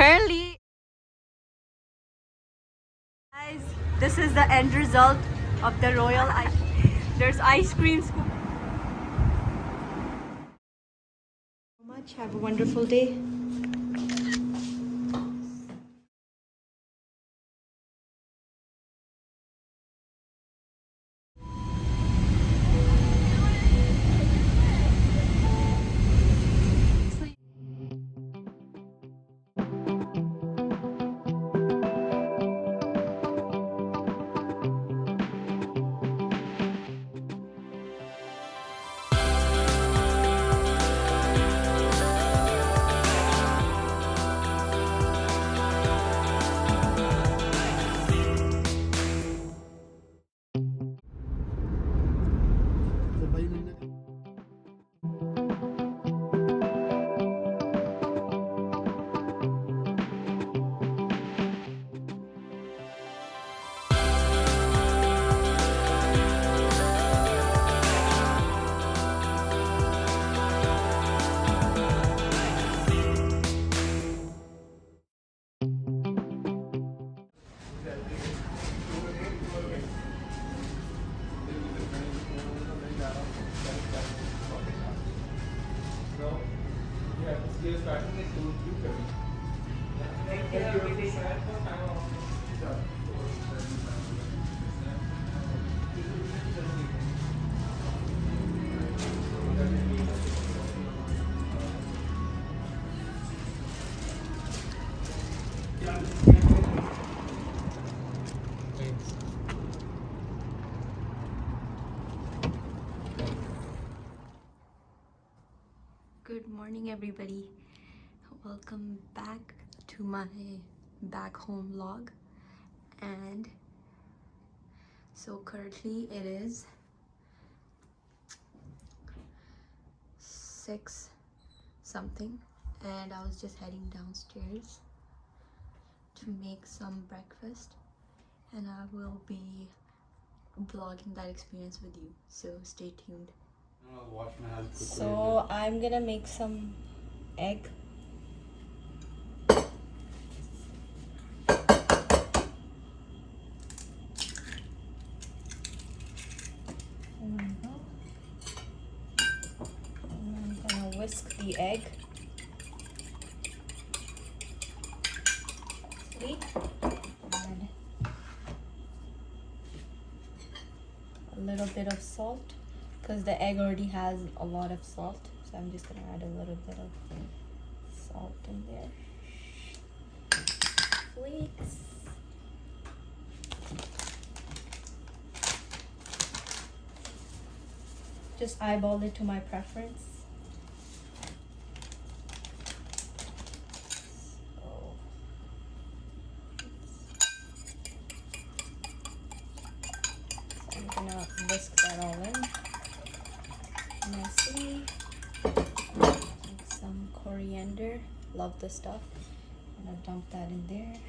Apparently, guys, this is the end result of the royal ice. There's ice cream scoop. So much. Have a wonderful day. Good morning, everybody. Welcome back to my back home vlog. And so currently it is 6 something, and I was just heading downstairs to make some breakfast, and I will be vlogging that experience with you, so stay tuned. So I'm gonna make some egg. I'm gonna whisk the egg. Add a little bit of salt, because the egg already has a lot of salt, so I'm just gonna add a little bit of salt in there. Flakes. Just eyeball it to my preference. So I'm gonna whisk that all in nicely. Take some coriander, love the stuff. I'm gonna dump that in there.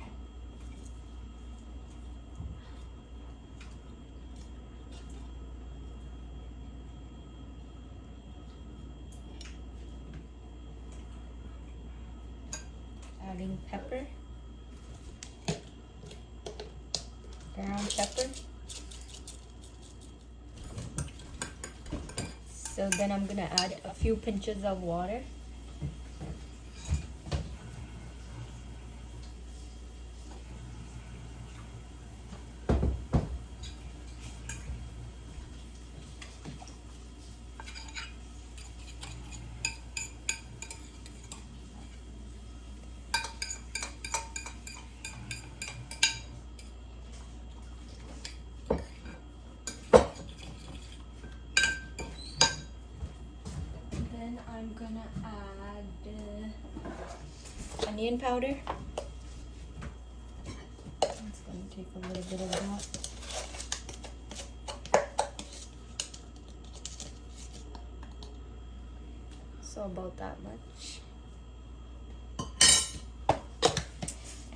Adding pepper, brown pepper. So then I'm gonna add a few pinches of water. I'm gonna add onion powder. It's gonna take a little bit of that. So about that much.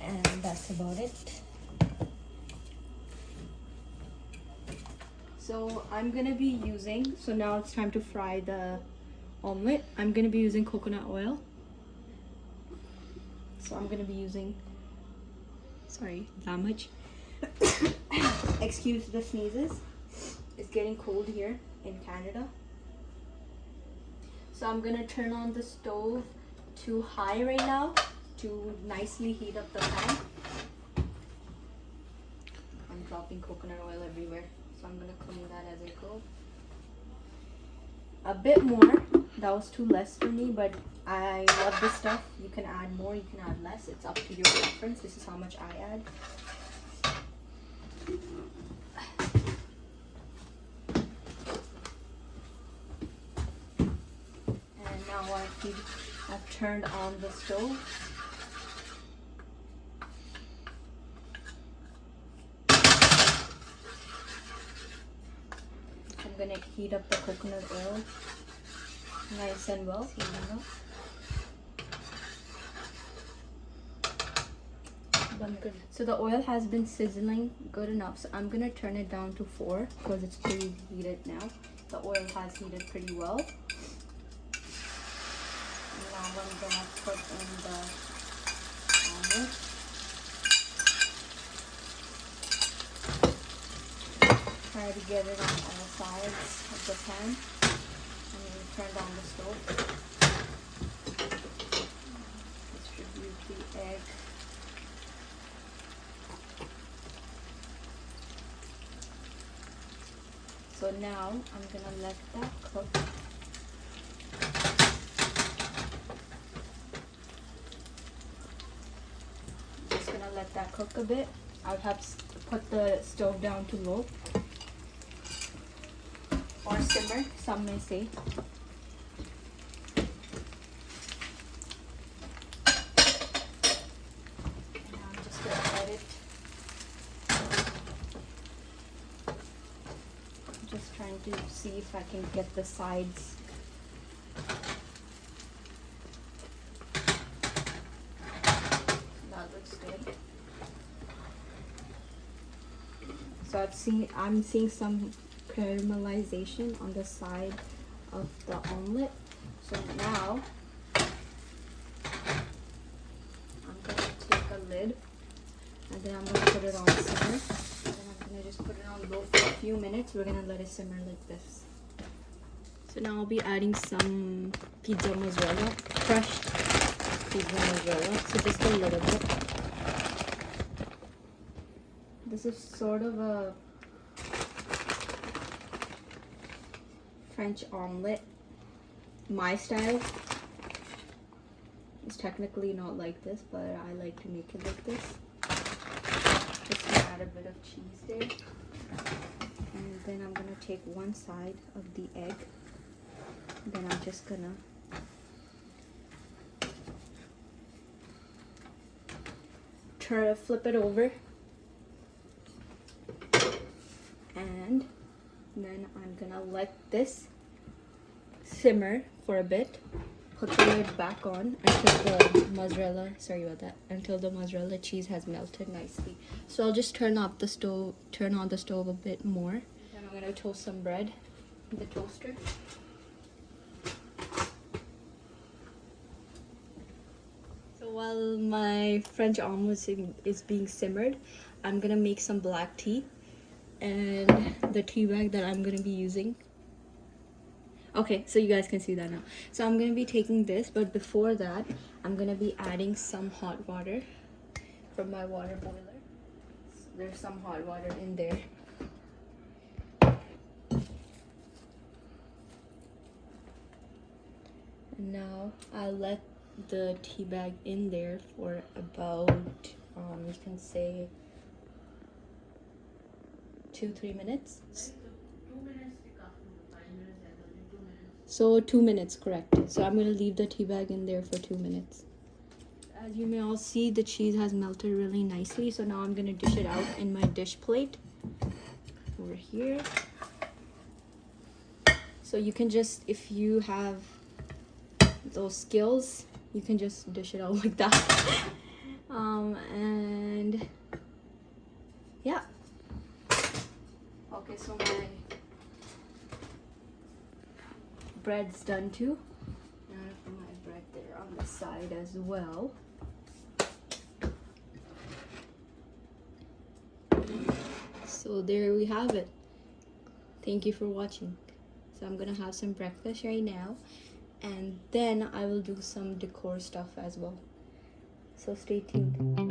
And that's about it. So I'm gonna be using, so now it's time to fry the omelet. I'm gonna be using coconut oil. So I'm gonna be using, sorry, that much. Excuse the sneezes. It's getting cold here in Canada. So I'm gonna turn on the stove to high right now to nicely heat up the pan. I'm dropping coconut oil everywhere, so I'm gonna clean that as I go. A bit more, that was too less for me, but I love this stuff. You can add more, you can add less, it's up to your preference. This is how much I add. And now I've turned on the stove. I'm gonna heat up the coconut oil nice and well. So the oil has been sizzling good enough, so I'm gonna turn it down to 4 because it's pretty heated now. The oil has heated pretty well. Now I'm gonna put in the omelet. Try to get it on all sides of the pan. And then turn down the stove. Distribute the egg. So now I'm gonna let that cook. Just gonna let that cook a bit. I'll have put the stove down to low or simmer, some may say. And I'm just gonna let it. Just trying to see if I can get the sides. That looks good. So I'm seeing some caramelization on the side of the omelet. So now I'm gonna take a lid and then I'm gonna put it on simmer. I'm gonna just put it on low for a few minutes. We're gonna let it simmer like this. So now I'll be adding some pizza mozzarella, crushed pizza mozzarella. So just a little bit. This is sort of a French omelet. My style. It's technically not like this, but I like to make it like this. Just gonna add a bit of cheese there. And then I'm gonna take one side of the egg. Then I'm just gonna flip it over. And then I'm gonna let this simmer for a bit. Put the lid back on until the mozzarella cheese has melted nicely. So I'll just turn on the stove a bit more. Then I'm gonna toast some bread in the toaster. So while my French omelet is being simmered, I'm gonna make some black tea. And the tea bag that I'm gonna be using. Okay, so you guys can see that now. So I'm gonna be taking this, but before that, I'm gonna be adding some hot water from my water boiler. So there's some hot water in there. And now I'll let the tea bag in there for about, you can say 2-3 minutes. So 2 minutes, correct. So I'm gonna leave the tea bag in there for 2 minutes. As you may all see, the cheese has melted really nicely. So now I'm gonna dish it out in my dish plate over here. So you can just, if you have those skills, you can just dish it out like that. And yeah. Okay, so my bread's done too. Now I put my bread there on the side as well. So there we have it. Thank you for watching. So I'm gonna have some breakfast right now, and then I will do some decor stuff as well. So stay tuned.